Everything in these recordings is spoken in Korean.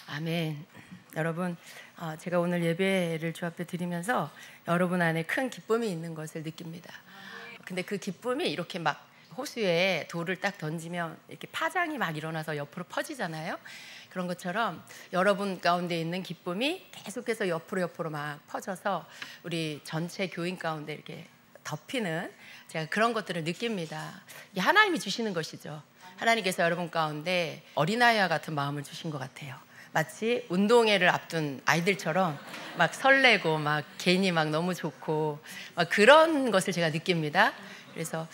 아멘. 여러분, 제가 오늘 예배를 주 앞에 드리면서 여러분 안에 큰 기쁨이 있는 것을 느낍니다. 근데 그 기쁨이 이렇게 막 호수에 돌을 딱 던지면 이렇게 파장이 막 일어나서 옆으로 퍼지잖아요. 그런 것처럼 여러분 가운데 있는 기쁨이 계속해서 옆으로 막 퍼져서 우리 전체 교인 가운데 이렇게 덮이는, 제가 그런 것들을 느낍니다. 이게 하나님이 주시는 것이죠. 하나님께서 여러분 가운데 어린아이와 같은 마음을 주신 것 같아요. 마치 운동회를 앞둔 아이들처럼 막 설레고 막 괜히 막 너무 좋고 막 그런 것을 제가 느낍니다. 그래서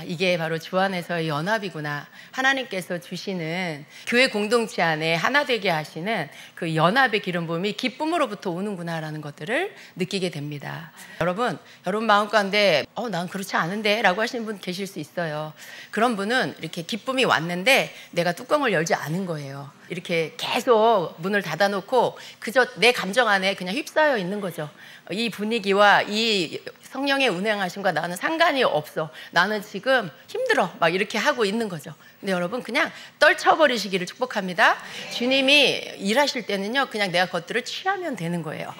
이게 바로 주 안에서의 연합이구나. 하나님께서 주시는 교회 공동체 안에 하나 되게 하시는 그 연합의 기름 부음이 기쁨으로부터 오는구나라는 것들을 느끼게 됩니다. 여러분 마음 가운데 난 그렇지 않은데 라고 하시는 분 계실 수 있어요. 그런 분은 이렇게 기쁨이 왔는데 내가 뚜껑을 열지 않은 거예요. 이렇게 계속 문을 닫아놓고 그저 내 감정 안에 그냥 휩싸여 있는 거죠. 이 분위기와 이 성령의 운행하심과 나는 상관이 없어. 나는 지금 힘들어. 막 이렇게 하고 있는 거죠. 근데 여러분 그냥 떨쳐버리시기를 축복합니다. 주님이 일하실 때는요, 그냥 내가 그것들을 취하면 되는 거예요.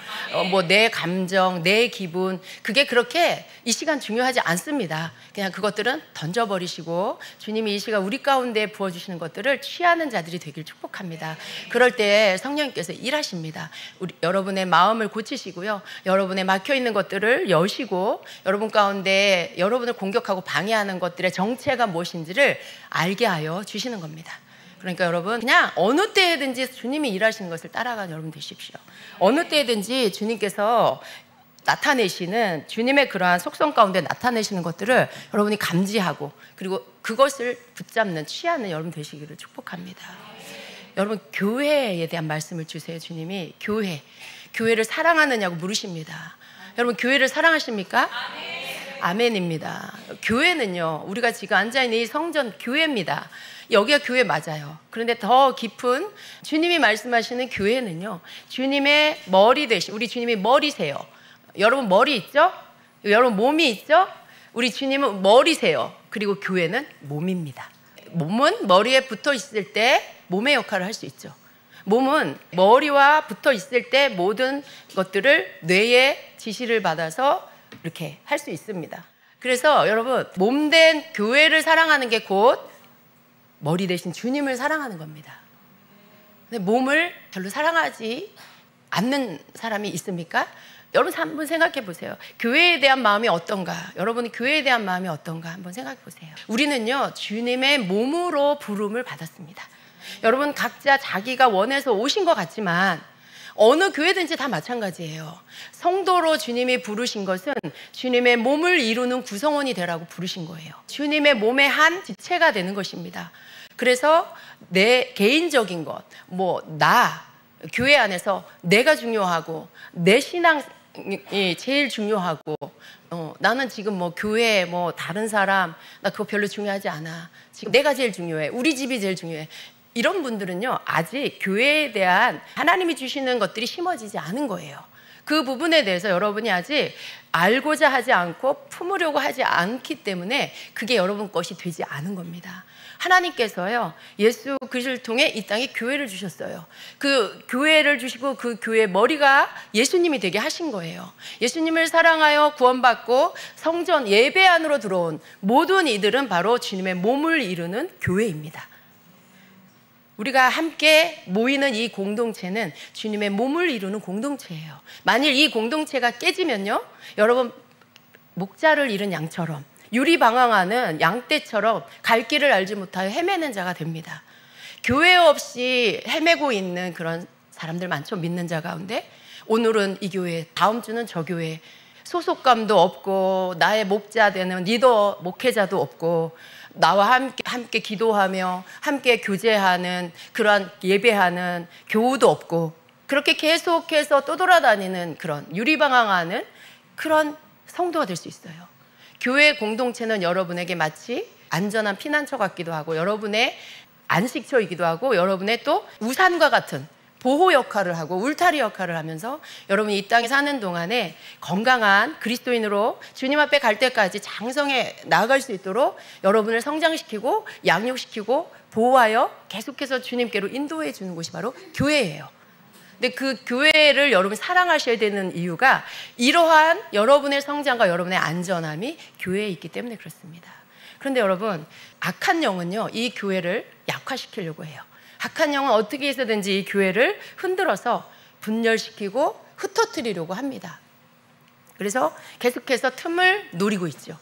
내 감정, 내 기분, 그게 그렇게 이 시간 중요하지 않습니다. 그냥 그것들은 던져버리시고 주님이 이 시간 우리 가운데 부어주시는 것들을 취하는 자들이 되길 축복합니다. 그럴 때 성령님께서 일하십니다. 여러분의 마음을 고치시고요, 여러분의 막혀있는 것들을 여시고 여러분 가운데 여러분을 공격하고 방해하는 것들의 정체가 무엇인지를 알게 하여 주시는 겁니다. 그러니까 여러분 그냥 어느 때든지 주님이 일하시는 것을 따라가는 여러분 되십시오. 어느 때든지 주님께서 나타내시는, 주님의 그러한 속성 가운데 나타내시는 것들을 여러분이 감지하고 그리고 그것을 붙잡는, 취하는 여러분 되시기를 축복합니다. 여러분 교회에 대한 말씀을 주세요. 주님이 교회를 사랑하느냐고 물으십니다. 여러분 교회를 사랑하십니까? 아멘입니다. 교회는요, 우리가 지금 앉아있는 이 성전 교회입니다. 여기가 교회 맞아요. 그런데 더 깊은 주님이 말씀하시는 교회는요, 주님의 머리 되신, 우리 주님이 머리세요. 여러분 머리 있죠? 여러분 몸이 있죠? 우리 주님은 머리세요. 그리고 교회는 몸입니다. 몸은 머리에 붙어 있을 때 몸의 역할을 할 수 있죠. 몸은 머리와 붙어 있을 때 모든 것들을 뇌의 지시를 받아서 이렇게 할 수 있습니다. 그래서 여러분 몸된 교회를 사랑하는 게 곧 머리 대신 주님을 사랑하는 겁니다. 근데 몸을 별로 사랑하지 않는 사람이 있습니까? 여러분 한번 생각해 보세요. 교회에 대한 마음이 어떤가? 여러분이 교회에 대한 마음이 어떤가? 한번 생각해 보세요. 우리는요, 주님의 몸으로 부름을 받았습니다. 여러분 각자 자기가 원해서 오신 것 같지만 어느 교회든지 다 마찬가지예요. 성도로 주님이 부르신 것은 주님의 몸을 이루는 구성원이 되라고 부르신 거예요. 주님의 몸의 한 지체가 되는 것입니다. 그래서 내 개인적인 것, 교회 안에서 내가 중요하고 내 신앙이 제일 중요하고 나는 지금 교회 다른 사람 나 그거 별로 중요하지 않아. 지금 내가 제일 중요해. 우리 집이 제일 중요해. 이런 분들은요, 아직 교회에 대한 하나님이 주시는 것들이 심어지지 않은 거예요. 그 부분에 대해서 여러분이 아직 알고자 하지 않고 품으려고 하지 않기 때문에 그게 여러분 것이 되지 않은 겁니다. 하나님께서요, 예수 그리스도를 통해 이 땅에 교회를 주셨어요. 그 교회를 주시고 그 교회의 머리가 예수님이 되게 하신 거예요. 예수님을 사랑하여 구원받고 성전 예배 안으로 들어온 모든 이들은 바로 주님의 몸을 이루는 교회입니다. 우리가 함께 모이는 이 공동체는 주님의 몸을 이루는 공동체예요. 만일 이 공동체가 깨지면요, 여러분 목자를 잃은 양처럼, 유리방황하는 양떼처럼 갈 길을 알지 못하여 헤매는 자가 됩니다. 교회 없이 헤매고 있는 그런 사람들 많죠. 믿는 자 가운데 오늘은 이 교회, 다음 주는 저 교회, 소속감도 없고 나의 목자 되는 리더 목회자도 없고 나와 함께 기도하며 함께 교제하는 그러한 예배하는 교우도 없고 그렇게 계속해서 떠돌아다니는 그런 유리방황하는 그런 성도가 될 수 있어요. 교회 공동체는 여러분에게 마치 안전한 피난처 같기도 하고 여러분의 안식처이기도 하고 여러분의 또 우산과 같은 보호 역할을 하고 울타리 역할을 하면서 여러분이 이 땅에 사는 동안에 건강한 그리스도인으로 주님 앞에 갈 때까지 장성에 나아갈 수 있도록 여러분을 성장시키고 양육시키고 보호하여 계속해서 주님께로 인도해 주는 곳이 바로 교회예요. 근데 그 교회를 여러분이 사랑하셔야 되는 이유가 이러한 여러분의 성장과 여러분의 안전함이 교회에 있기 때문에 그렇습니다. 그런데 여러분, 악한 영은요, 이 교회를 약화시키려고 해요. 악한 영은 어떻게 해서든지 이 교회를 흔들어서 분열시키고 흩어뜨리려고 합니다. 그래서 계속해서 틈을 노리고 있죠.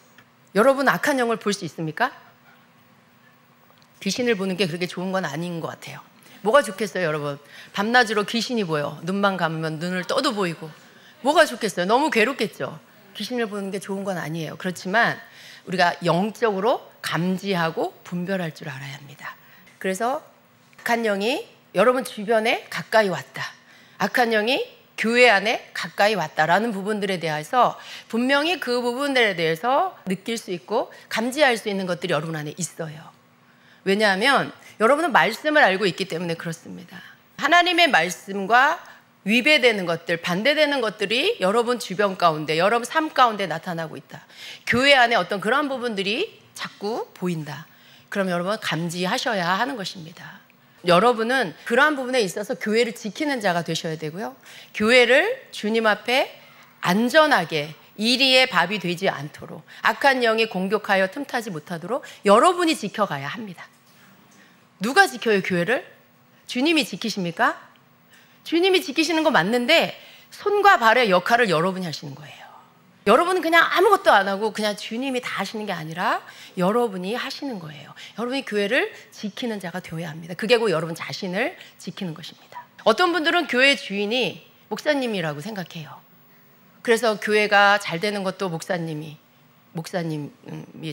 여러분, 악한 영을 볼 수 있습니까? 귀신을 보는 게 그렇게 좋은 건 아닌 것 같아요. 뭐가 좋겠어요, 여러분? 밤낮으로 귀신이 보여. 눈만 감으면 눈을 떠도 보이고. 뭐가 좋겠어요? 너무 괴롭겠죠? 귀신을 보는 게 좋은 건 아니에요. 그렇지만 우리가 영적으로 감지하고 분별할 줄 알아야 합니다. 그래서 악한 영이 여러분 주변에 가까이 왔다, 악한 영이 교회 안에 가까이 왔다라는 부분들에 대해서 분명히 그 부분들에 대해서 느낄 수 있고 감지할 수 있는 것들이 여러분 안에 있어요. 왜냐하면 여러분은 말씀을 알고 있기 때문에 그렇습니다. 하나님의 말씀과 위배되는 것들, 반대되는 것들이 여러분 주변 가운데, 여러분 삶 가운데 나타나고 있다. 교회 안에 어떤 그런 부분들이 자꾸 보인다. 그럼 여러분 감지하셔야 하는 것입니다. 여러분은 그러한 부분에 있어서 교회를 지키는 자가 되셔야 되고요. 교회를 주님 앞에 안전하게 이리의 밥이 되지 않도록, 악한 영이 공격하여 틈타지 못하도록 여러분이 지켜가야 합니다. 누가 지켜요, 교회를? 주님이 지키십니까? 주님이 지키시는 거 맞는데 손과 발의 역할을 여러분이 하시는 거예요. 여러분은 그냥 아무것도 안 하고 그냥 주님이 다 하시는 게 아니라 여러분이 하시는 거예요. 여러분이 교회를 지키는 자가 되어야 합니다. 그게 곧 여러분 자신을 지키는 것입니다. 어떤 분들은 교회 주인이 목사님이라고 생각해요. 그래서 교회가 잘 되는 것도 목사님이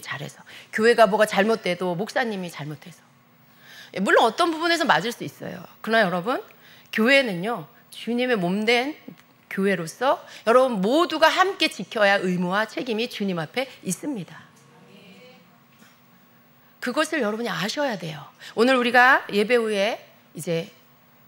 잘해서, 교회가 뭐가 잘못돼도 목사님이 잘못해서. 물론 어떤 부분에서 맞을 수 있어요. 그러나 여러분, 교회는요, 주님의 몸된 교회로서 여러분 모두가 함께 지켜야 할 의무와 책임이 주님 앞에 있습니다. 그것을 여러분이 아셔야 돼요. 오늘 우리가 예배 후에 이제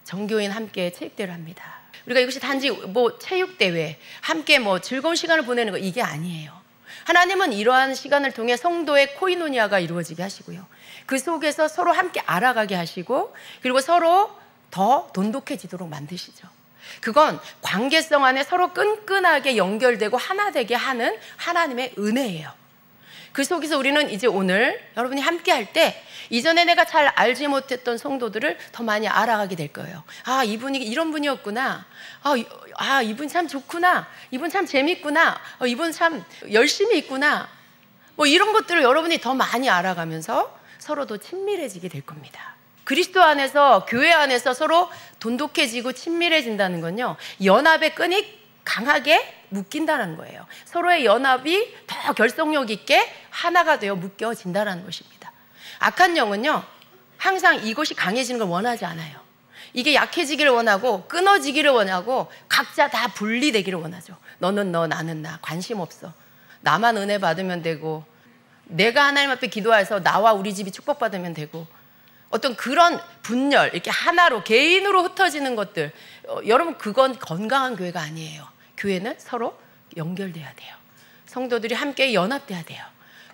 정교인 함께 체육대회를 합니다. 우리가 이것이 단지 뭐 체육대회, 함께 뭐 즐거운 시간을 보내는 거, 이게 아니에요. 하나님은 이러한 시간을 통해 성도의 코이노니아가 이루어지게 하시고요. 그 속에서 서로 함께 알아가게 하시고, 그리고 서로 더 돈독해지도록 만드시죠. 그건 관계성 안에 서로 끈끈하게 연결되고 하나 되게 하는 하나님의 은혜예요. 그 속에서 우리는 이제 오늘 여러분이 함께 할 때 이전에 내가 잘 알지 못했던 성도들을 더 많이 알아가게 될 거예요. 아, 이분이 이런 분이었구나. 이분 참 좋구나. 이분 참 재밌구나. 이분 참 열심히 있구나. 뭐 이런 것들을 여러분이 더 많이 알아가면서 서로 더 친밀해지게 될 겁니다. 그리스도 안에서, 교회 안에서 서로 돈독해지고 친밀해진다는 건요, 연합의 끈이 강하게 묶인다는 거예요. 서로의 연합이 더 결속력 있게 하나가 되어 묶여진다는 것입니다. 악한 영은요, 항상 이것이 강해지는 걸 원하지 않아요. 이게 약해지기를 원하고 끊어지기를 원하고 각자 다 분리되기를 원하죠. 너는 너, 나는 나, 관심 없어. 나만 은혜 받으면 되고, 내가 하나님 앞에 기도해서 나와 우리 집이 축복받으면 되고, 어떤 그런 분열, 이렇게 하나로 개인으로 흩어지는 것들, 여러분 그건 건강한 교회가 아니에요. 교회는 서로 연결돼야 돼요. 성도들이 함께 연합돼야 돼요.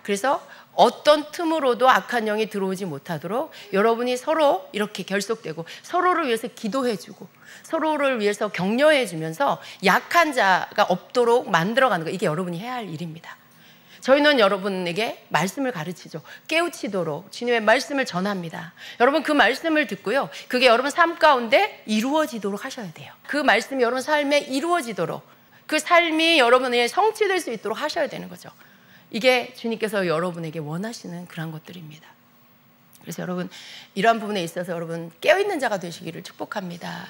그래서 어떤 틈으로도 악한 영이 들어오지 못하도록 여러분이 서로 이렇게 결속되고 서로를 위해서 기도해주고 서로를 위해서 격려해주면서 약한 자가 없도록 만들어가는 거, 이게 여러분이 해야 할 일입니다. 저희는 여러분에게 말씀을 가르치죠. 깨우치도록 주님의 말씀을 전합니다. 여러분 그 말씀을 듣고요, 그게 여러분 삶 가운데 이루어지도록 하셔야 돼요. 그 말씀이 여러분 삶에 이루어지도록, 그 삶이 여러분의 성취될 수 있도록 하셔야 되는 거죠. 이게 주님께서 여러분에게 원하시는 그런 것들입니다. 그래서 여러분 이러한 부분에 있어서 여러분 깨어있는 자가 되시기를 축복합니다.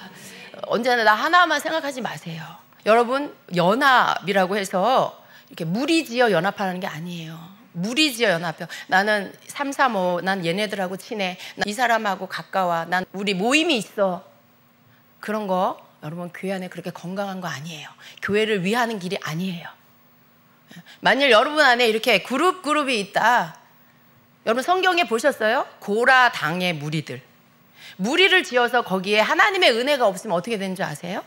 언제나 나 하나만 생각하지 마세요. 여러분 연합이라고 해서 이렇게 무리지어 연합하는 게 아니에요. 무리지어 연합해요. 나는 3, 3, 5, 난 얘네들하고 친해. 난 이 사람하고 가까워. 난 우리 모임이 있어. 그런 거 여러분 교회 안에 그렇게 건강한 거 아니에요. 교회를 위하는 길이 아니에요. 만일 여러분 안에 이렇게 그룹이 있다. 여러분 성경에 보셨어요? 고라 당의 무리들. 무리를 지어서 거기에 하나님의 은혜가 없으면 어떻게 되는 줄 아세요?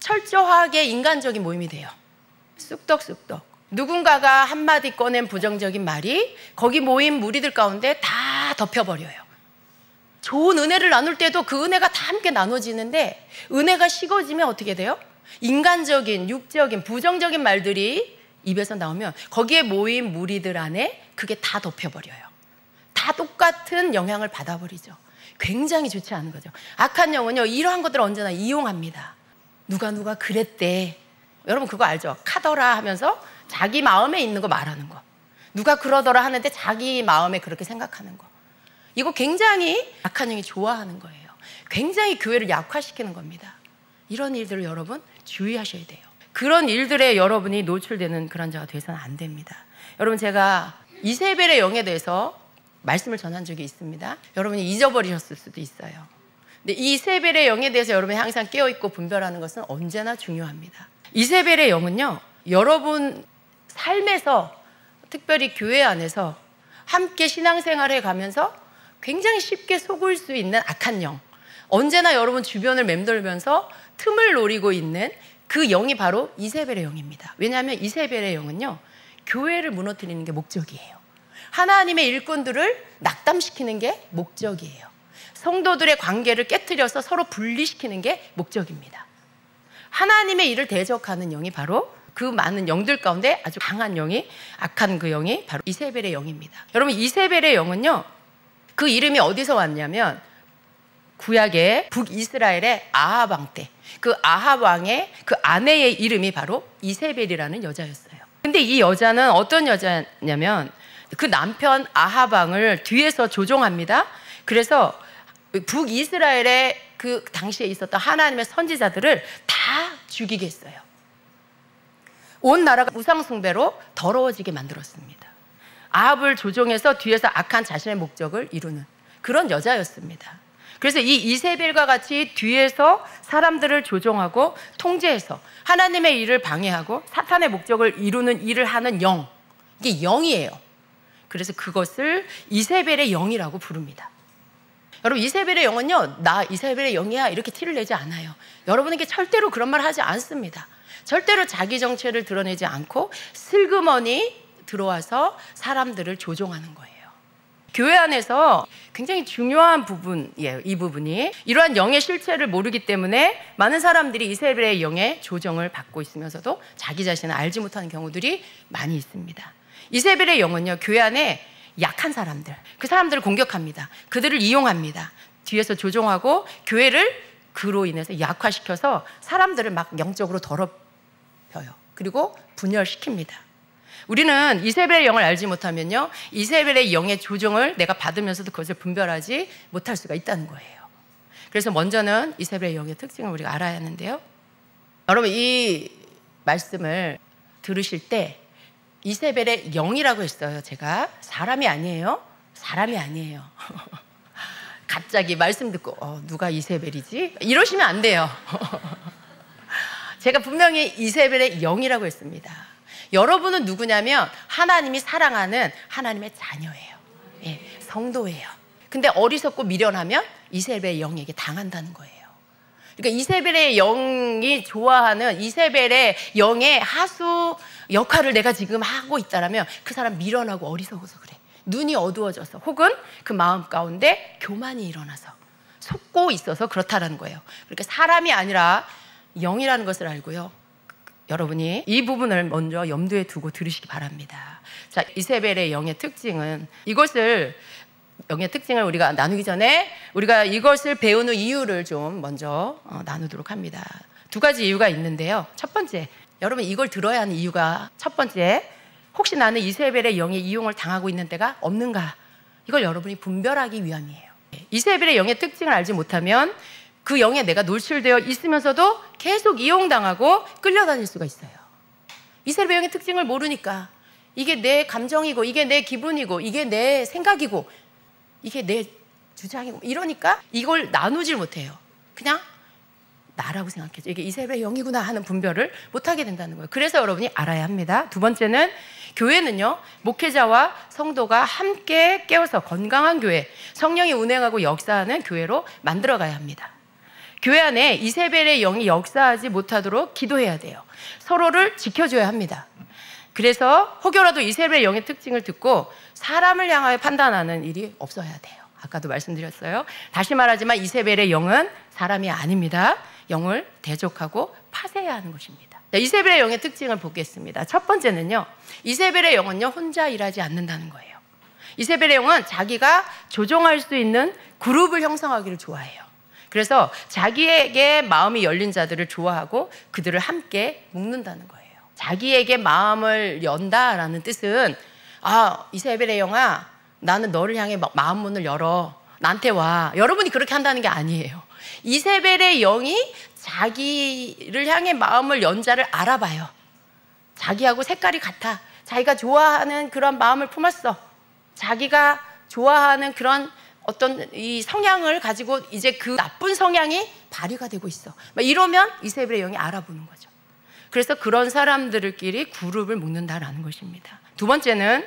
철저하게 인간적인 모임이 돼요. 쑥덕쑥덕. 누군가가 한마디 꺼낸 부정적인 말이 거기 모인 무리들 가운데 다 덮여버려요. 좋은 은혜를 나눌 때도 그 은혜가 다 함께 나눠지는데 은혜가 식어지면 어떻게 돼요? 인간적인, 육적인, 부정적인 말들이 입에서 나오면 거기에 모인 무리들 안에 그게 다 덮여버려요. 다 똑같은 영향을 받아버리죠. 굉장히 좋지 않은 거죠. 악한 영은요, 이러한 것들을 언제나 이용합니다. 누가 그랬대. 여러분 그거 알죠? 카더라 하면서 자기 마음에 있는 거 말하는 거. 누가 그러더라 하는데 자기 마음에 그렇게 생각하는 거. 이거 굉장히 악한 영이 좋아하는 거예요. 굉장히 교회를 약화시키는 겁니다. 이런 일들을 여러분 주의하셔야 돼요. 그런 일들에 여러분이 노출되는 그런 자가 되어서는 안 됩니다. 여러분 제가 이세벨의 영에 대해서 말씀을 전한 적이 있습니다. 여러분이 잊어버리셨을 수도 있어요. 근데 이세벨의 영에 대해서 여러분이 항상 깨어있고 분별하는 것은 언제나 중요합니다. 이세벨의 영은요, 여러분 삶에서 특별히 교회 안에서 함께 신앙생활해 가면서 굉장히 쉽게 속을 수 있는 악한 영, 언제나 여러분 주변을 맴돌면서 틈을 노리고 있는 그 영이 바로 이세벨의 영입니다. 왜냐하면 이세벨의 영은요, 교회를 무너뜨리는 게 목적이에요. 하나님의 일꾼들을 낙담시키는 게 목적이에요. 성도들의 관계를 깨트려서 서로 분리시키는 게 목적입니다. 하나님의 일을 대적하는 영이 바로 그 많은 영들 가운데 아주 강한 영이, 악한 그 영이 바로 이세벨의 영입니다. 여러분 이세벨의 영은요, 그 이름이 어디서 왔냐면 구약의 북이스라엘의 아합 왕 때 그 아합 왕의 그 아내의 이름이 바로 이세벨이라는 여자였어요. 근데 이 여자는 어떤 여자냐면 그 남편 아합 왕을 뒤에서 조종합니다. 그래서 북이스라엘의 그 당시에 있었던 하나님의 선지자들을 다 죽이게 했어요. 온 나라가 우상 숭배로 더러워지게 만들었습니다. 아합을 조종해서 뒤에서 악한 자신의 목적을 이루는 그런 여자였습니다. 그래서 이 이세벨과 같이 뒤에서 사람들을 조종하고 통제해서 하나님의 일을 방해하고 사탄의 목적을 이루는 일을 하는 영, 이게 영이에요. 그래서 그것을 이세벨의 영이라고 부릅니다. 여러분 이세벨의 영은요, 나 이세벨의 영이야 이렇게 티를 내지 않아요. 여러분에게 절대로 그런 말 하지 않습니다. 절대로 자기 정체를 드러내지 않고 슬그머니 들어와서 사람들을 조종하는 거예요. 교회 안에서 굉장히 중요한 부분이에요. 이 부분이 이러한 영의 실체를 모르기 때문에 많은 사람들이 이세벨의 영의 조정을 받고 있으면서도 자기 자신을 알지 못하는 경우들이 많이 있습니다. 이세벨의 영은요, 교회 안에 약한 사람들, 그 사람들을 공격합니다. 그들을 이용합니다. 뒤에서 조종하고 교회를 그로 인해서 약화시켜서 사람들을 막 영적으로 더럽혀요. 그리고 분열시킵니다. 우리는 이세벨의 영을 알지 못하면요, 이세벨의 영의 조종을 내가 받으면서도 그것을 분별하지 못할 수가 있다는 거예요. 그래서 먼저는 이세벨의 영의 특징을 우리가 알아야 하는데요, 여러분 이 말씀을 들으실 때 이세벨의 영이라고 했어요. 제가 사람이 아니에요. 사람이 아니에요. 갑자기 말씀 듣고 누가 이세벨이지? 이러시면 안 돼요. 제가 분명히 이세벨의 영이라고 했습니다. 여러분은 누구냐면 하나님이 사랑하는 하나님의 자녀예요. 예, 성도예요. 근데 어리석고 미련하면 이세벨의 영에게 당한다는 거예요. 그러니까 이세벨의 영이 좋아하는 이세벨의 영의 하수 역할을 내가 지금 하고 있다라면 그 사람 미련하고 어리석어서 그래. 눈이 어두워져서 혹은 그 마음 가운데 교만이 일어나서 속고 있어서 그렇다라는 거예요. 그러니까 사람이 아니라 영이라는 것을 알고요, 여러분이 이 부분을 먼저 염두에 두고 들으시기 바랍니다. 자, 이세벨의 영의 특징은 영의 특징을 우리가 나누기 전에 우리가 이것을 배우는 이유를 좀 먼저 나누도록 합니다. 두 가지 이유가 있는데요. 첫 번째, 여러분 이걸 들어야 하는 이유가 첫 번째, 혹시 나는 이세벨의 영의 이용을 당하고 있는 때가 없는가, 이걸 여러분이 분별하기 위함이에요. 이세벨의 영의 특징을 알지 못하면 그 영에 내가 노출되어 있으면서도 계속 이용당하고 끌려다닐 수가 있어요. 이세벨의 영의 특징을 모르니까 이게 내 감정이고 이게 내 기분이고 이게 내 생각이고 이게 내 주장이고 이러니까 이걸 나누질 못해요. 그냥 나라고 생각해죠. 이게 이세벨의 영이구나 하는 분별을 못하게 된다는 거예요. 그래서 여러분이 알아야 합니다. 두 번째는 교회는요, 목회자와 성도가 함께 깨어서 건강한 교회, 성령이 운행하고 역사하는 교회로 만들어가야 합니다. 교회 안에 이세벨의 영이 역사하지 못하도록 기도해야 돼요. 서로를 지켜줘야 합니다. 그래서 혹여라도 이세벨의 영의 특징을 듣고 사람을 향하여 판단하는 일이 없어야 돼요. 아까도 말씀드렸어요. 다시 말하지만 이세벨의 영은 사람이 아닙니다. 영을 대적하고 파쇄해야 하는 것입니다. 이세벨의 영의 특징을 보겠습니다. 첫 번째는요, 이세벨의 영은요, 혼자 일하지 않는다는 거예요. 이세벨의 영은 자기가 조종할 수 있는 그룹을 형성하기를 좋아해요. 그래서 자기에게 마음이 열린 자들을 좋아하고 그들을 함께 묶는다는 거예요. 자기에게 마음을 연다라는 뜻은, 이세벨의 영아, 나는 너를 향해 마음 문을 열어, 나한테 와. 여러분이 그렇게 한다는 게 아니에요. 이세벨의 영이 자기를 향해 마음을 연 자를 알아봐요. 자기하고 색깔이 같아. 자기가 좋아하는 그런 마음을 품었어. 자기가 좋아하는 그런 어떤 이 성향을 가지고 이제 그 나쁜 성향이 발휘가 되고 있어. 이러면 이세벨의 영이 알아보는 거죠. 그래서 그런 사람들끼리 그룹을 묶는다라는 것입니다. 두 번째는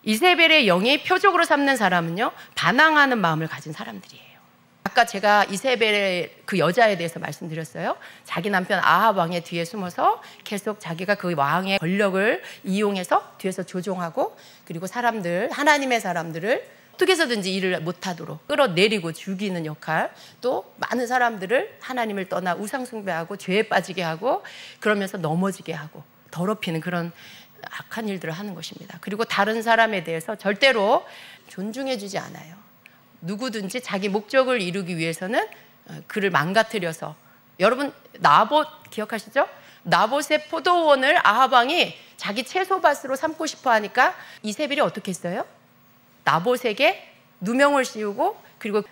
이세벨의 영이 표적으로 삼는 사람은요, 반항하는 마음을 가진 사람들이에요. 아까 제가 이세벨의 그 여자에 대해서 말씀드렸어요. 자기 남편 아합 왕의 뒤에 숨어서 계속 자기가 그 왕의 권력을 이용해서 뒤에서 조종하고, 그리고 사람들, 하나님의 사람들을 어떻게 해서든지 일을 못하도록 끌어내리고 죽이는 역할, 또 많은 사람들을 하나님을 떠나 우상숭배하고 죄에 빠지게 하고, 그러면서 넘어지게 하고 더럽히는 그런 악한 일들을 하는 것입니다. 그리고 다른 사람에 대해서 절대로 존중해주지 않아요. 누구든지 자기 목적을 이루기 위해서는 그를 망가뜨려서, 여러분 나봇 기억하시죠? 나봇의 포도원을 아합 왕이 자기 채소밭으로 삼고 싶어 하니까 이세벨이 어떻게 했어요? 나봇에게 누명을 씌우고, 그리고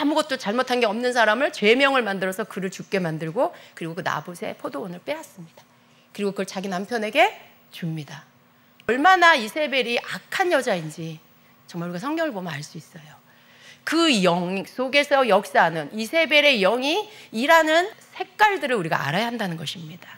아무것도 잘못한 게 없는 사람을 죄명을 만들어서 그를 죽게 만들고, 그리고 그 나봇의 포도원을 빼앗습니다. 그리고 그걸 자기 남편에게 줍니다. 얼마나 이세벨이 악한 여자인지 정말 우리가 성경을 보면 알 수 있어요. 그 영 속에서 역사하는 이세벨의 영이 일하는 색깔들을 우리가 알아야 한다는 것입니다.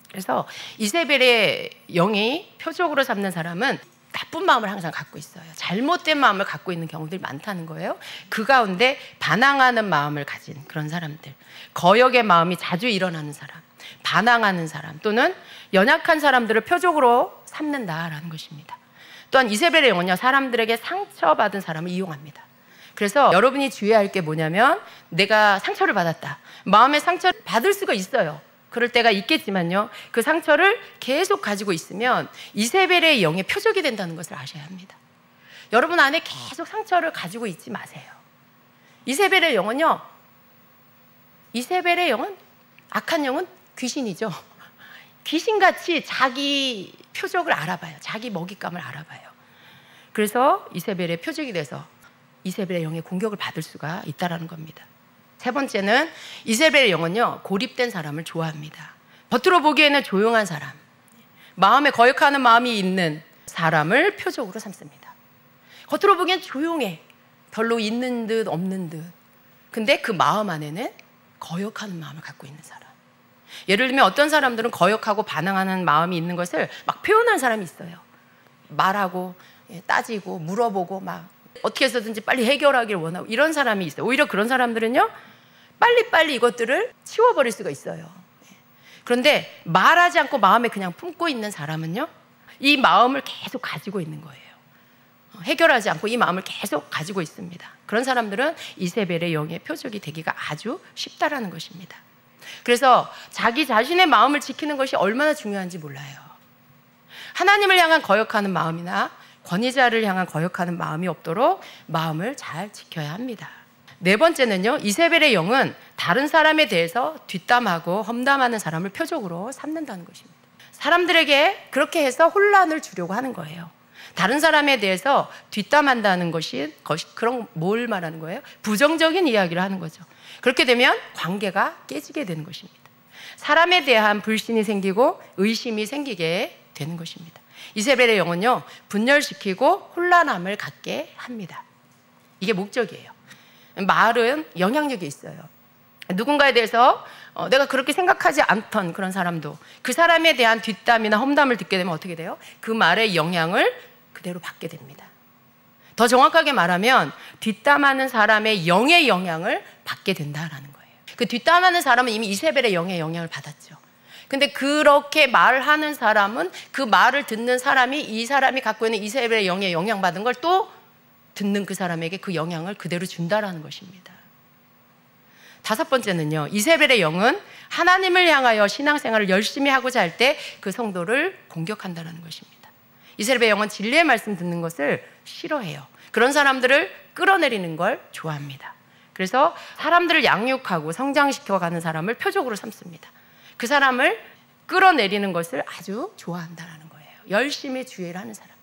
그래서 이세벨의 영이 표적으로 삼는 사람은 나쁜 마음을 항상 갖고 있어요. 잘못된 마음을 갖고 있는 경우들이 많다는 거예요. 그 가운데 반항하는 마음을 가진 그런 사람들, 거역의 마음이 자주 일어나는 사람, 반항하는 사람, 또는 연약한 사람들을 표적으로 삼는다라는 것입니다. 또한 이세벨의 영은요, 사람들에게 상처받은 사람을 이용합니다. 그래서 여러분이 주의할 게 뭐냐면, 내가 상처를 받았다, 마음의 상처를 받을 수가 있어요. 그럴 때가 있겠지만요, 그 상처를 계속 가지고 있으면 이세벨의 영의 표적이 된다는 것을 아셔야 합니다. 여러분 안에 계속 상처를 가지고 있지 마세요. 이세벨의 영은요, 이세벨의 영은, 악한 영은 귀신이죠. 귀신같이 자기 표적을 알아봐요. 자기 먹잇감을 알아봐요. 그래서 이세벨의 표적이 돼서 이세벨의 영의 공격을 받을 수가 있다는 겁니다. 세 번째는 이세벨의 영은요, 고립된 사람을 좋아합니다. 겉으로 보기에는 조용한 사람, 마음에 거역하는 마음이 있는 사람을 표적으로 삼습니다. 겉으로 보기엔 조용해, 별로 있는 듯 없는 듯, 근데 그 마음 안에는 거역하는 마음을 갖고 있는 사람. 예를 들면 어떤 사람들은 거역하고 반항하는 마음이 있는 것을 막 표현하는 사람이 있어요. 말하고 따지고 물어보고 막 어떻게 해서든지 빨리 해결하기를 원하고, 이런 사람이 있어요. 오히려 그런 사람들은요, 빨리빨리 이것들을 치워버릴 수가 있어요. 그런데 말하지 않고 마음에 그냥 품고 있는 사람은요, 이 마음을 계속 가지고 있는 거예요. 해결하지 않고 이 마음을 계속 가지고 있습니다. 그런 사람들은 이세벨의 영의 표적이 되기가 아주 쉽다라는 것입니다. 그래서 자기 자신의 마음을 지키는 것이 얼마나 중요한지 몰라요. 하나님을 향한 거역하는 마음이나 권위자를 향한 거역하는 마음이 없도록 마음을 잘 지켜야 합니다. 네 번째는요, 이세벨의 영은 다른 사람에 대해서 뒷담하고 험담하는 사람을 표적으로 삼는다는 것입니다. 사람들에게 그렇게 해서 혼란을 주려고 하는 거예요. 다른 사람에 대해서 뒷담한다는 것이 그런 뭘 말하는 거예요? 부정적인 이야기를 하는 거죠. 그렇게 되면 관계가 깨지게 되는 것입니다. 사람에 대한 불신이 생기고 의심이 생기게 되는 것입니다. 이세벨의 영은요, 분열시키고 혼란함을 갖게 합니다. 이게 목적이에요. 말은 영향력이 있어요. 누군가에 대해서 내가 그렇게 생각하지 않던 그런 사람도 그 사람에 대한 뒷담이나 험담을 듣게 되면 어떻게 돼요? 그 말의 영향을 그대로 받게 됩니다. 더 정확하게 말하면 뒷담하는 사람의 영의 영향을 받게 된다라는 거예요. 그 뒷담하는 사람은 이미 이세벨의 영의 영향을 받았죠. 근데 그렇게 말하는 사람은 그 말을 듣는 사람이 이 사람이 갖고 있는 이세벨의 영에 영향받은 걸 또 듣는 그 사람에게 그 영향을 그대로 준다라는 것입니다. 다섯 번째는요, 이세벨의 영은 하나님을 향하여 신앙생활을 열심히 하고자 할 때 그 성도를 공격한다는 것입니다. 이세벨의 영은 진리의 말씀 듣는 것을 싫어해요. 그런 사람들을 끌어내리는 걸 좋아합니다. 그래서 사람들을 양육하고 성장시켜가는 사람을 표적으로 삼습니다. 그 사람을 끌어내리는 것을 아주 좋아한다는 거예요. 열심히 주의를 하는 사람,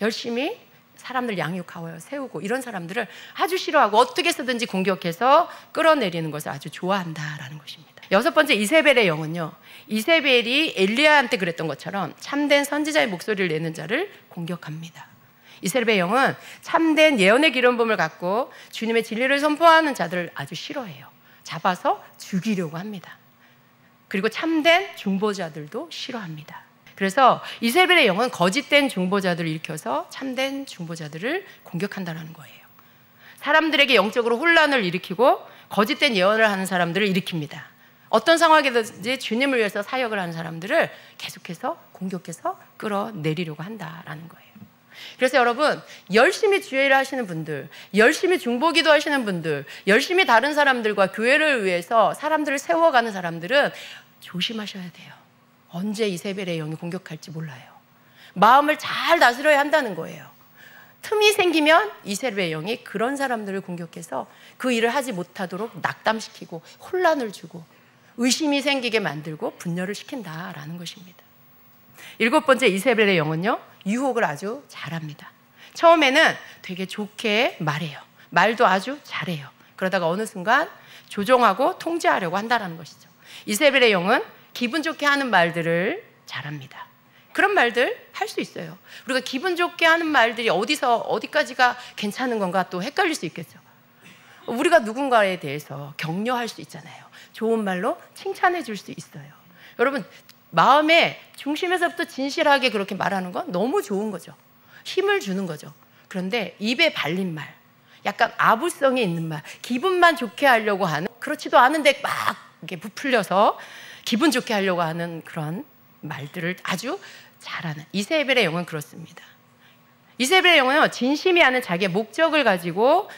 열심히 사람들 양육하고 세우고 이런 사람들을 아주 싫어하고 어떻게 해서든지 공격해서 끌어내리는 것을 아주 좋아한다라는 것입니다. 여섯 번째, 이세벨의 영은요, 이세벨이 엘리야한테 그랬던 것처럼 참된 선지자의 목소리를 내는 자를 공격합니다. 이세벨의 영은 참된 예언의 기름 부음을 갖고 주님의 진리를 선포하는 자들을 아주 싫어해요. 잡아서 죽이려고 합니다. 그리고 참된 중보자들도 싫어합니다. 그래서 이세벨의 영은 거짓된 중보자들을 일으켜서 참된 중보자들을 공격한다는 거예요. 사람들에게 영적으로 혼란을 일으키고 거짓된 예언을 하는 사람들을 일으킵니다. 어떤 상황이든지 주님을 위해서 사역을 하는 사람들을 계속해서 공격해서 끌어내리려고 한다라는 거예요. 그래서 여러분, 열심히 주의를 하시는 분들, 열심히 중보기도 하시는 분들, 열심히 다른 사람들과 교회를 위해서 사람들을 세워가는 사람들은 조심하셔야 돼요. 언제 이세벨의 영이 공격할지 몰라요. 마음을 잘 다스려야 한다는 거예요. 틈이 생기면 이세벨의 영이 그런 사람들을 공격해서 그 일을 하지 못하도록 낙담시키고 혼란을 주고 의심이 생기게 만들고 분열을 시킨다라는 것입니다. 일곱 번째, 이세벨의 영은요, 유혹을 아주 잘합니다. 처음에는 되게 좋게 말해요. 말도 아주 잘해요. 그러다가 어느 순간 조종하고 통제하려고 한다는 것이죠. 이세벨의 영은 기분 좋게 하는 말들을 잘합니다. 그런 말들 할 수 있어요. 우리가 기분 좋게 하는 말들이 어디까지가 괜찮은 건가 또 헷갈릴 수 있겠죠. 우리가 누군가에 대해서 격려할 수 있잖아요. 좋은 말로 칭찬해 줄 수 있어요. 여러분, 마음의 중심에서부터 진실하게 그렇게 말하는 건 너무 좋은 거죠. 힘을 주는 거죠. 그런데 입에 발린 말, 약간 아부성이 있는 말, 기분만 좋게 하려고 하는, 그렇지도 않은데 막 이렇게 부풀려서 기분 좋게 하려고 하는 그런 말들을 아주 잘하는 이세벨의 영은 그렇습니다. 이세벨의 영은 진심이 아닌 자기의 목적을 가지고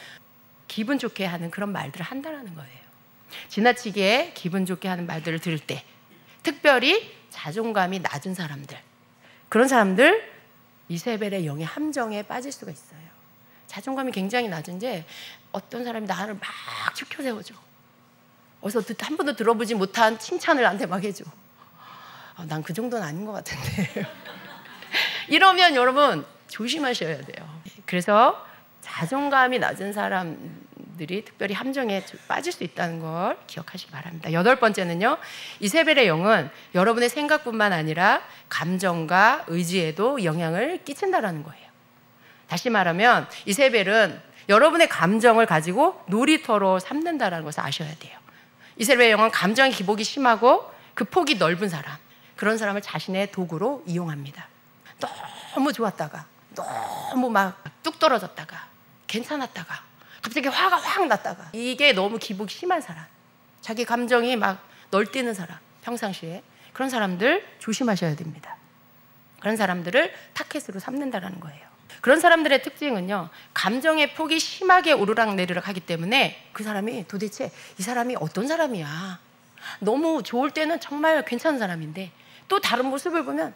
기분 좋게 하는 그런 말들을 한다는 거예요. 지나치게 기분 좋게 하는 말들을 들을 때, 특별히 자존감이 낮은 사람들, 그런 사람들 이세벨의 영의 함정에 빠질 수가 있어요. 자존감이 굉장히 낮은데 어떤 사람이 나를 막 추켜 세워줘. 어디서 한 번도 들어보지 못한 칭찬을 나한테 막 해줘. 난 그 정도는 아닌 것 같은데. 이러면 여러분 조심하셔야 돼요. 그래서 자존감이 낮은 사람들이 특별히 함정에 빠질 수 있다는 걸 기억하시기 바랍니다. 여덟 번째는요, 이세벨의 영은 여러분의 생각뿐만 아니라 감정과 의지에도 영향을 끼친다는 거예요. 다시 말하면 이세벨은 여러분의 감정을 가지고 놀이터로 삼는다는 것을 아셔야 돼요. 이세벨의 영은 감정의 기복이 심하고 그 폭이 넓은 사람, 그런 사람을 자신의 도구로 이용합니다. 너무 좋았다가 너무 막 뚝 떨어졌다가 괜찮았다가 갑자기 화가 확 났다가, 이게 너무 기복이 심한 사람, 자기 감정이 막 널뛰는 사람, 평상시에 그런 사람들 조심하셔야 됩니다. 그런 사람들을 타겟으로 삼는다는 거예요. 그런 사람들의 특징은요, 감정의 폭이 심하게 오르락내리락 하기 때문에 그 사람이 도대체 이 사람이 어떤 사람이야, 너무 좋을 때는 정말 괜찮은 사람인데 또 다른 모습을 보면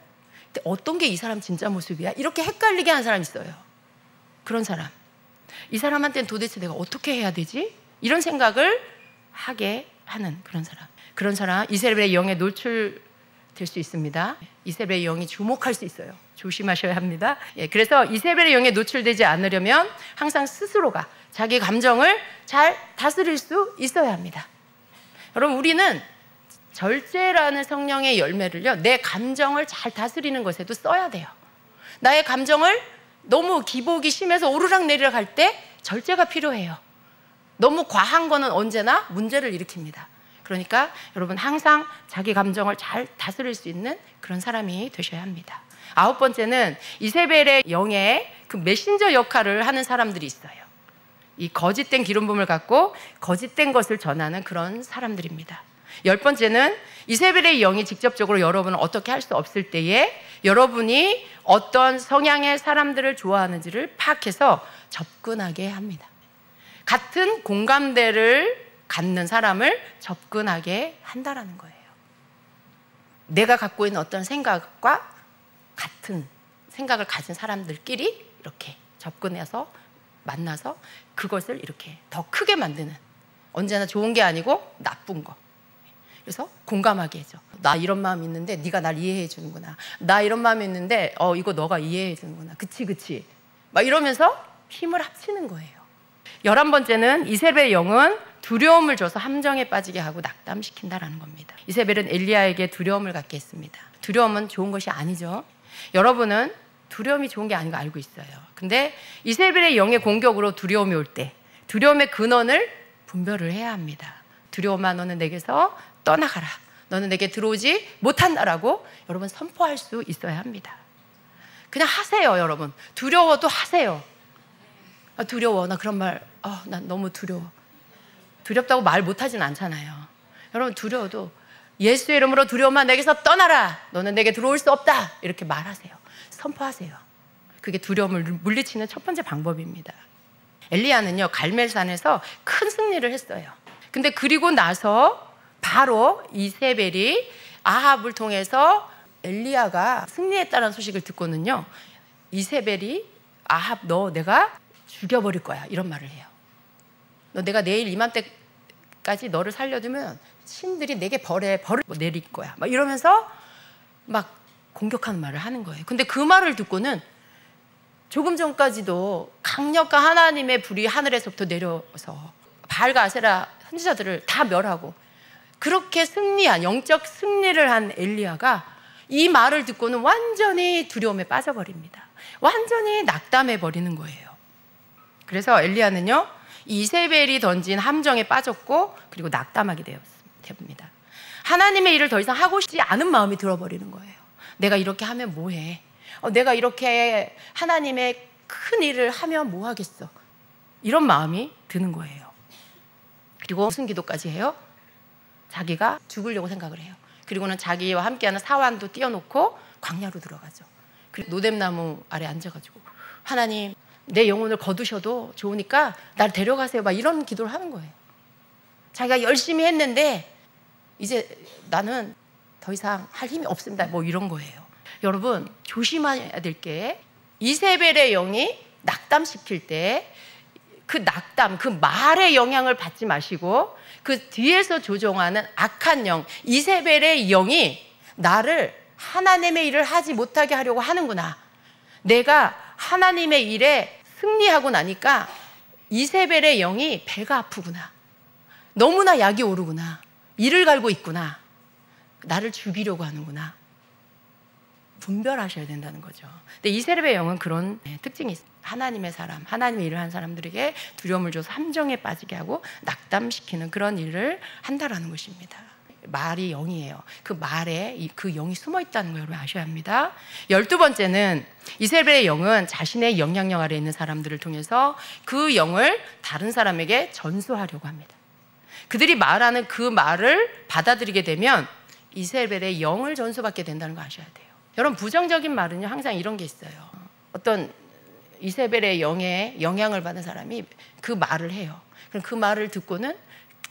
어떤 게 이 사람 진짜 모습이야, 이렇게 헷갈리게 하는 사람이 있어요. 그런 사람, 이 사람한테는 도대체 내가 어떻게 해야 되지? 이런 생각을 하게 하는 그런 사람 이세벨의 영에 노출될 수 있습니다. 이세벨의 영이 주목할 수 있어요. 조심하셔야 합니다. 그래서 이세벨의 영에 노출되지 않으려면 항상 스스로가 자기 감정을 잘 다스릴 수 있어야 합니다. 여러분, 우리는 절제라는 성령의 열매를요, 내 감정을 잘 다스리는 것에도 써야 돼요. 나의 감정을 너무 기복이 심해서 오르락내리락 할 때 절제가 필요해요. 너무 과한 거는 언제나 문제를 일으킵니다. 그러니까 여러분 항상 자기 감정을 잘 다스릴 수 있는 그런 사람이 되셔야 합니다. 9번째는 이세벨의 영의 그 메신저 역할을 하는 사람들이 있어요. 이 거짓된 기름 부음을 갖고 거짓된 것을 전하는 그런 사람들입니다. 10번째는 이세벨의 영이 직접적으로 여러분을 어떻게 할 수 없을 때에 여러분이 어떤 성향의 사람들을 좋아하는지를 파악해서 접근하게 합니다. 같은 공감대를 갖는 사람을 접근하게 한다라는 거예요. 내가 갖고 있는 어떤 생각과 같은 생각을 가진 사람들끼리 이렇게 접근해서 만나서 그것을 이렇게 더 크게 만드는, 언제나 좋은 게 아니고 나쁜 거. 그래서 공감하게 해줘. 나 이런 마음이 있는데 네가 날 이해해 주는구나. 나 이런 마음이 있는데 이거 너가 이해해 주는구나. 그치 막 이러면서 힘을 합치는 거예요. 11번째는 이세벨의 영은 두려움을 줘서 함정에 빠지게 하고 낙담시킨다라는 겁니다. 이세벨은 엘리야에게 두려움을 갖게 했습니다. 두려움은 좋은 것이 아니죠. 여러분은 두려움이 좋은 게 아닌 거 알고 있어요. 근데 이세벨의 영의 공격으로 두려움이 올 때 두려움의 근원을 분별을 해야 합니다. 두려움아, 너는 내게서 떠나가라. 너는 내게 들어오지 못한다라고 여러분 선포할 수 있어야 합니다. 그냥 하세요. 여러분 두려워도 하세요. 두려워, 나 그런 말, 난 너무 두려워. 두렵다고 말 못하진 않잖아요. 여러분 두려워도 예수의 이름으로 두려움아 내게서 떠나라. 너는 내게 들어올 수 없다. 이렇게 말하세요. 선포하세요. 그게 두려움을 물리치는 첫 번째 방법입니다. 엘리야는요 갈멜산에서 큰 승리를 했어요. 근데 그리고 나서 바로 이세벨이 아합을 통해서 엘리야가 승리했다는 소식을 듣고는요 이세벨이 아합 너 내가 죽여버릴 거야 이런 말을 해요. 너 내가 내일 이맘때까지 너를 살려두면 신들이 내게 벌을 내릴 거야 막 이러면서 막 공격하는 말을 하는 거예요. 근데 그 말을 듣고는 조금 전까지도 강력한 하나님의 불이 하늘에서부터 내려서 바알과 아세라 선지자들을 다 멸하고 그렇게 승리한 영적 승리를 한 엘리야가 이 말을 듣고는 완전히 두려움에 빠져버립니다. 완전히 낙담해 버리는 거예요. 그래서 엘리야는요 이세벨이 던진 함정에 빠졌고 그리고 낙담하게 됩니다. 하나님의 일을 더 이상 하고 싶지 않은 마음이 들어버리는 거예요. 내가 이렇게 하면 뭐해? 내가 이렇게 하나님의 큰 일을 하면 뭐 하겠어? 이런 마음이 드는 거예요. 그리고 무슨 기도까지 해요? 자기가 죽으려고 생각을 해요. 그리고는 자기와 함께하는 사환도 띄워놓고 광야로 들어가죠. 그리고 노뎀나무 아래 앉아가지고 하나님 내 영혼을 거두셔도 좋으니까 날 데려가세요 막 이런 기도를 하는 거예요. 자기가 열심히 했는데 이제 나는 더 이상 할 힘이 없습니다 뭐 이런 거예요. 여러분 조심해야 될 게 이세벨의 영이 낙담시킬 때 그 낙담, 그 말의 영향을 받지 마시고 그 뒤에서 조종하는 악한 영, 이세벨의 영이 나를 하나님의 일을 하지 못하게 하려고 하는구나. 내가 하나님의 일에 승리하고 나니까 이세벨의 영이 배가 아프구나. 너무나 약이 오르구나. 이를 갈고 있구나. 나를 죽이려고 하는구나. 분별하셔야 된다는 거죠. 근데 이세벨의 영은 그런 특징이 있어요. 하나님의 사람, 하나님의 일을 하는 사람들에게 두려움을 줘서 함정에 빠지게 하고 낙담시키는 그런 일을 한다라는 것입니다. 말이 영이에요. 그 말에 그 영이 숨어 있다는 걸 여러분 아셔야 합니다. 12번째는 이세벨의 영은 자신의 영향력 아래에 있는 사람들을 통해서 그 영을 다른 사람에게 전수하려고 합니다. 그들이 말하는 그 말을 받아들이게 되면 이세벨의 영을 전수받게 된다는 거 아셔야 돼요. 여러분 부정적인 말은요 항상 이런 게 있어요. 어떤 이세벨의 영에 영향을 받은 사람이 그 말을 해요. 그럼 그 말을 듣고는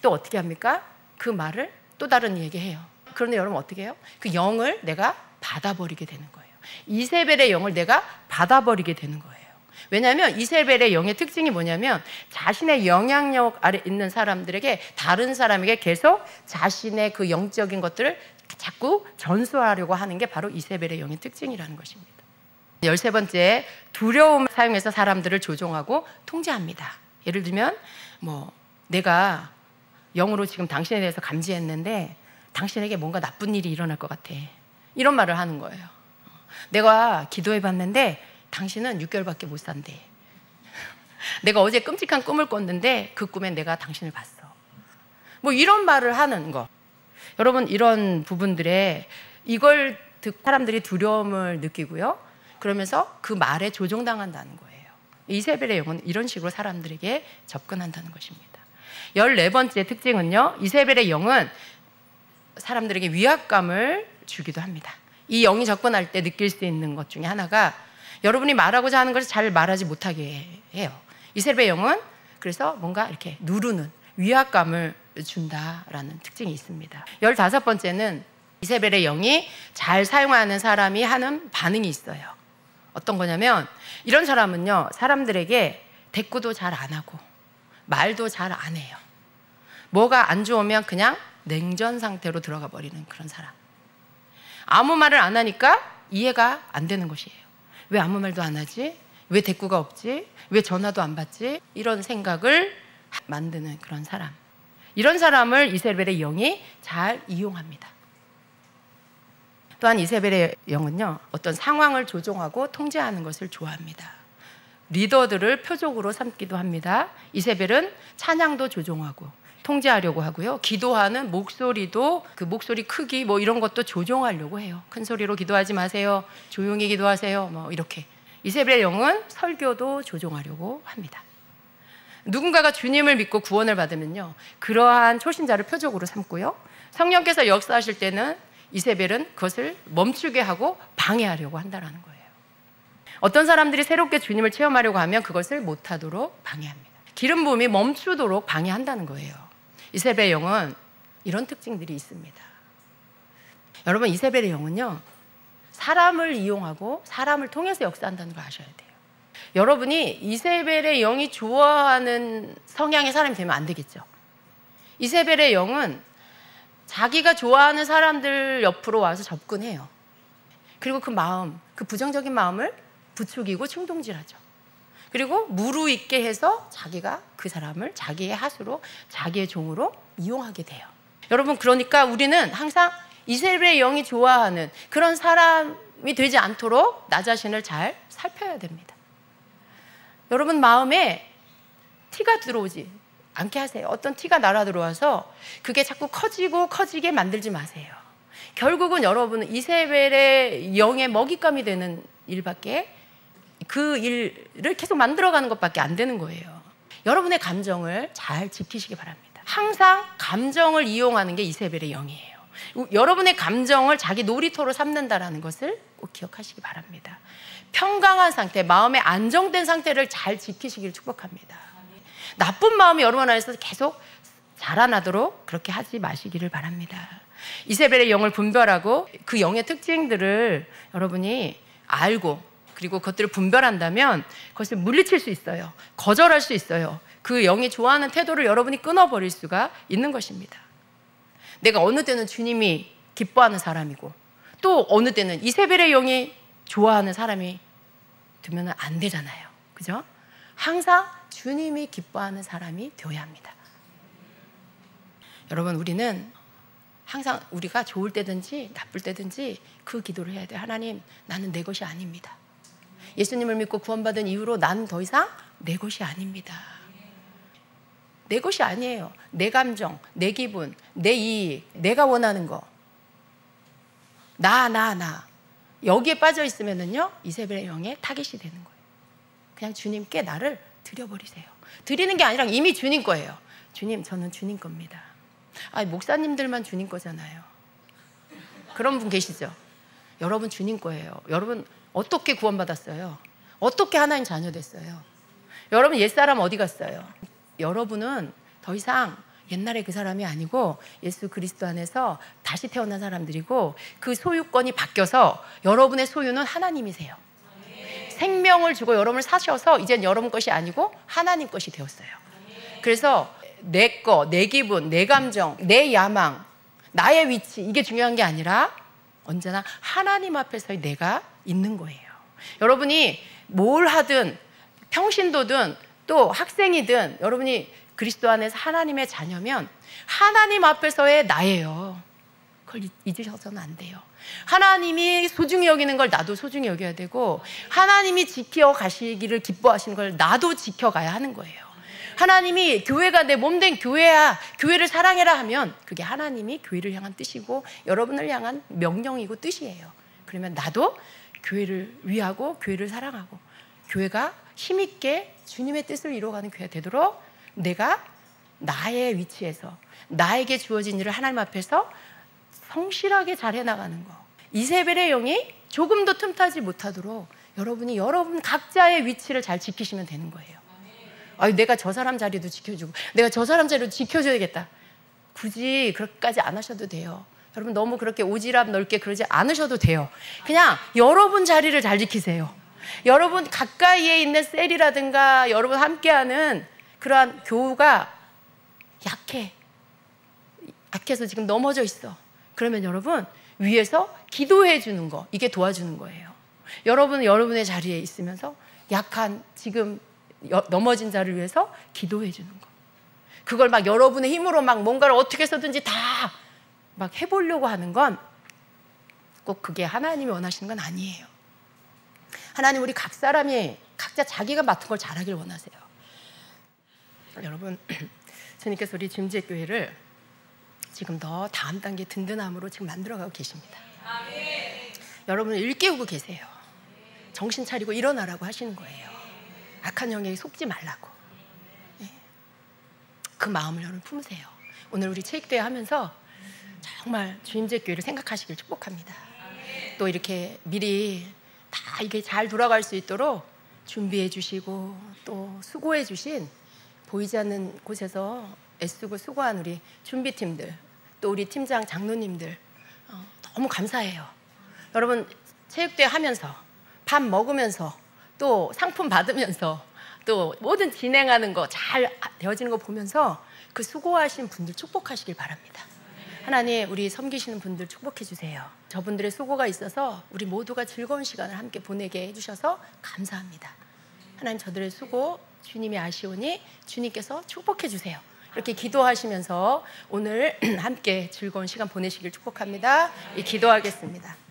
또 어떻게 합니까? 그 말을 또 다른 얘기해요. 그런데 여러분 어떻게 해요? 그 영을 내가 받아버리게 되는 거예요. 이세벨의 영을 내가 받아버리게 되는 거예요. 왜냐하면 이세벨의 영의 특징이 뭐냐면 자신의 영향력 아래 있는 사람들에게 다른 사람에게 계속 자신의 그 영적인 것들을 자꾸 전수하려고 하는 게 바로 이세벨의 영의 특징이라는 것입니다. 13번째, 두려움을 사용해서 사람들을 조종하고 통제합니다. 예를 들면 내가 영으로 지금 당신에 대해서 감지했는데 당신에게 뭔가 나쁜 일이 일어날 것 같아. 이런 말을 하는 거예요. 내가 기도해 봤는데 당신은 6개월밖에 못 산대. 내가 어제 끔찍한 꿈을 꿨는데 그 꿈엔 내가 당신을 봤어. 뭐 이런 말을 하는 거. 여러분, 이런 부분들에 이걸 듣고 사람들이 두려움을 느끼고요. 그러면서 그 말에 조종당한다는 거예요. 이세벨의 영은 이런 식으로 사람들에게 접근한다는 것입니다. 14번째 특징은요, 이세벨의 영은 사람들에게 위압감을 주기도 합니다. 이 영이 접근할 때 느낄 수 있는 것 중에 하나가 여러분이 말하고자 하는 것을 잘 말하지 못하게 해요. 이세벨의 영은 그래서 뭔가 이렇게 누르는 위압감을 준다라는 특징이 있습니다. 15번째는 이세벨의 영이 잘 사용하는 사람이 하는 반응이 있어요. 어떤 거냐면 이런 사람은요, 사람들에게 대꾸도 잘 안 하고 말도 잘 안 해요. 뭐가 안 좋으면 그냥 냉전 상태로 들어가 버리는 그런 사람. 아무 말을 안 하니까 이해가 안 되는 것이에요. 왜 아무 말도 안 하지? 왜 대꾸가 없지? 왜 전화도 안 받지? 이런 생각을 만드는 그런 사람. 이런 사람을 이세벨의 영이 잘 이용합니다. 또한 이세벨의 영은요, 어떤 상황을 조종하고 통제하는 것을 좋아합니다. 리더들을 표적으로 삼기도 합니다. 이세벨은 찬양도 조종하고 통제하려고 하고요. 기도하는 목소리도 그 목소리 크기 뭐 이런 것도 조종하려고 해요. 큰 소리로 기도하지 마세요. 조용히 기도하세요. 뭐 이렇게. 이세벨의 영은 설교도 조종하려고 합니다. 누군가가 주님을 믿고 구원을 받으면요, 그러한 초신자를 표적으로 삼고요. 성령께서 역사하실 때는 이세벨은 그것을 멈추게 하고 방해하려고 한다는 거예요. 어떤 사람들이 새롭게 주님을 체험하려고 하면 그것을 못하도록 방해합니다. 기름 부음이 멈추도록 방해한다는 거예요. 이세벨의 영은 이런 특징들이 있습니다. 여러분, 이세벨의 영은요, 사람을 이용하고 사람을 통해서 역사한다는 걸 아셔야 돼요. 여러분이 이세벨의 영이 좋아하는 성향의 사람이 되면 안 되겠죠. 이세벨의 영은 자기가 좋아하는 사람들 옆으로 와서 접근해요. 그리고 그 마음, 그 부정적인 마음을 부추기고 충동질하죠. 그리고 무르익게 해서 자기가 그 사람을 자기의 하수로, 자기의 종으로 이용하게 돼요. 여러분, 그러니까 우리는 항상 이세벨의 영이 좋아하는 그런 사람이 되지 않도록 나 자신을 잘 살펴야 됩니다. 여러분 마음에 티가 들어오지 않게 하세요. 어떤 티가 날아 들어와서 그게 자꾸 커지고 커지게 만들지 마세요. 결국은 여러분은 이세벨의 영의 먹잇감이 되는 일밖에, 그 일을 계속 만들어가는 것밖에 안 되는 거예요. 여러분의 감정을 잘 지키시기 바랍니다. 항상 감정을 이용하는 게 이세벨의 영이에요. 여러분의 감정을 자기 놀이터로 삼는다는 것을 꼭 기억하시기 바랍니다. 평강한 상태, 마음의 안정된 상태를 잘 지키시기를 축복합니다. 나쁜 마음이 여러분 안에서 계속 자라나도록 그렇게 하지 마시기를 바랍니다. 이세벨의 영을 분별하고 그 영의 특징들을 여러분이 알고 그리고 그것들을 분별한다면 그것을 물리칠 수 있어요. 거절할 수 있어요. 그 영이 좋아하는 태도를 여러분이 끊어버릴 수가 있는 것입니다. 내가 어느 때는 주님이 기뻐하는 사람이고 또 어느 때는 이세벨의 영이 좋아하는 사람이 되면 안 되잖아요. 그죠? 항상 주님이 기뻐하는 사람이 되어야 합니다. 여러분, 우리는 항상 우리가 좋을 때든지 나쁠 때든지 그 기도를 해야 돼요. 하나님, 나는 내 것이 아닙니다. 예수님을 믿고 구원받은 이후로 나는 더 이상 내 것이 아닙니다. 내 것이 아니에요. 내 감정, 내 기분, 내 이익, 내가 원하는 거. 나. 여기에 빠져 있으면은요, 이세벨의 영에 타깃이 되는 거예요. 그냥 주님께 나를 드려버리세요. 드리는 게 아니라 이미 주님 거예요. 주님, 저는 주님 겁니다. 아니, 목사님들만 주님 거잖아요. 그런 분 계시죠? 여러분 주님 거예요. 여러분 어떻게 구원받았어요? 어떻게 하나님 자녀 됐어요? 여러분 옛사람 어디 갔어요? 여러분은 더 이상 옛날에 그 사람이 아니고 예수 그리스도 안에서 다시 태어난 사람들이고 그 소유권이 바뀌어서 여러분의 소유는 하나님이세요. 생명을 주고 여러분을 사셔서 이젠 여러분 것이 아니고 하나님 것이 되었어요. 그래서 내 거, 내 기분, 내 감정, 내 야망, 나의 위치, 이게 중요한 게 아니라 언제나 하나님 앞에서의 내가 있는 거예요. 여러분이 뭘 하든 평신도든 또 학생이든 여러분이 그리스도 안에서 하나님의 자녀면 하나님 앞에서의 나예요. 그걸 잊으셔서는 안 돼요. 하나님이 소중히 여기는 걸 나도 소중히 여겨야 되고 하나님이 지켜가시기를 기뻐하시는 걸 나도 지켜가야 하는 거예요. 하나님이 교회가 내 몸된 교회야, 교회를 사랑해라 하면 그게 하나님이 교회를 향한 뜻이고 여러분을 향한 명령이고 뜻이에요. 그러면 나도 교회를 위하고 교회를 사랑하고 교회가 힘있게 주님의 뜻을 이루어가는 교회가 되도록 내가 나의 위치에서 나에게 주어진 일을 하나님 앞에서 성실하게 잘 해나가는 거. 이세벨의 영이 조금도 틈타지 못하도록 여러분이 여러분 각자의 위치를 잘 지키시면 되는 거예요. 내가 저 사람 자리도 지켜주고 내가 저 사람 자리도 지켜줘야겠다. 굳이 그렇게까지 안 하셔도 돼요. 여러분 너무 그렇게 오지랖 넓게 그러지 않으셔도 돼요. 그냥 여러분 자리를 잘 지키세요. 여러분 가까이에 있는 셀이라든가 여러분 함께하는 그러한 교우가 약해서 지금 넘어져 있어. 그러면 여러분 위에서 기도해 주는 거, 이게 도와주는 거예요. 여러분은 여러분의 자리에 있으면서 약한 지금 넘어진 자를 위해서 기도해 주는 거. 그걸 막 여러분의 힘으로 막 뭔가를 어떻게 해서든지 다 막 해보려고 하는 건 꼭 그게 하나님이 원하시는 건 아니에요. 하나님 우리 각 사람이 각자 자기가 맡은 걸 잘하길 원하세요. 여러분 주님께서 우리 주임제교회를 지금 더 다음 단계 든든함으로 지금 만들어가고 계십니다. 여러분을 일깨우고 계세요. 정신 차리고 일어나라고 하시는 거예요. 악한 영에게 속지 말라고. 그 마음을 여러분 품으세요. 오늘 우리 체육대회 하면서 정말 주임제교회를 생각하시길 축복합니다. 또 이렇게 미리 다 이게 잘 돌아갈 수 있도록 준비해 주시고 또 수고해 주신 보이지 않는 곳에서 애쓰고 수고한 우리 준비팀들 또 우리 팀장 장로님들 너무 감사해요. 여러분 체육대회 하면서 밥 먹으면서 또 상품 받으면서 또 모든 진행하는 거 잘 되어지는 거 보면서 그 수고하신 분들 축복하시길 바랍니다. 하나님 우리 섬기시는 분들 축복해 주세요. 저분들의 수고가 있어서 우리 모두가 즐거운 시간을 함께 보내게 해주셔서 감사합니다. 하나님 저들의 수고 주님이 아시오니 주님께서 축복해 주세요. 이렇게 기도하시면서 오늘 함께 즐거운 시간 보내시길 축복합니다. 기도하겠습니다.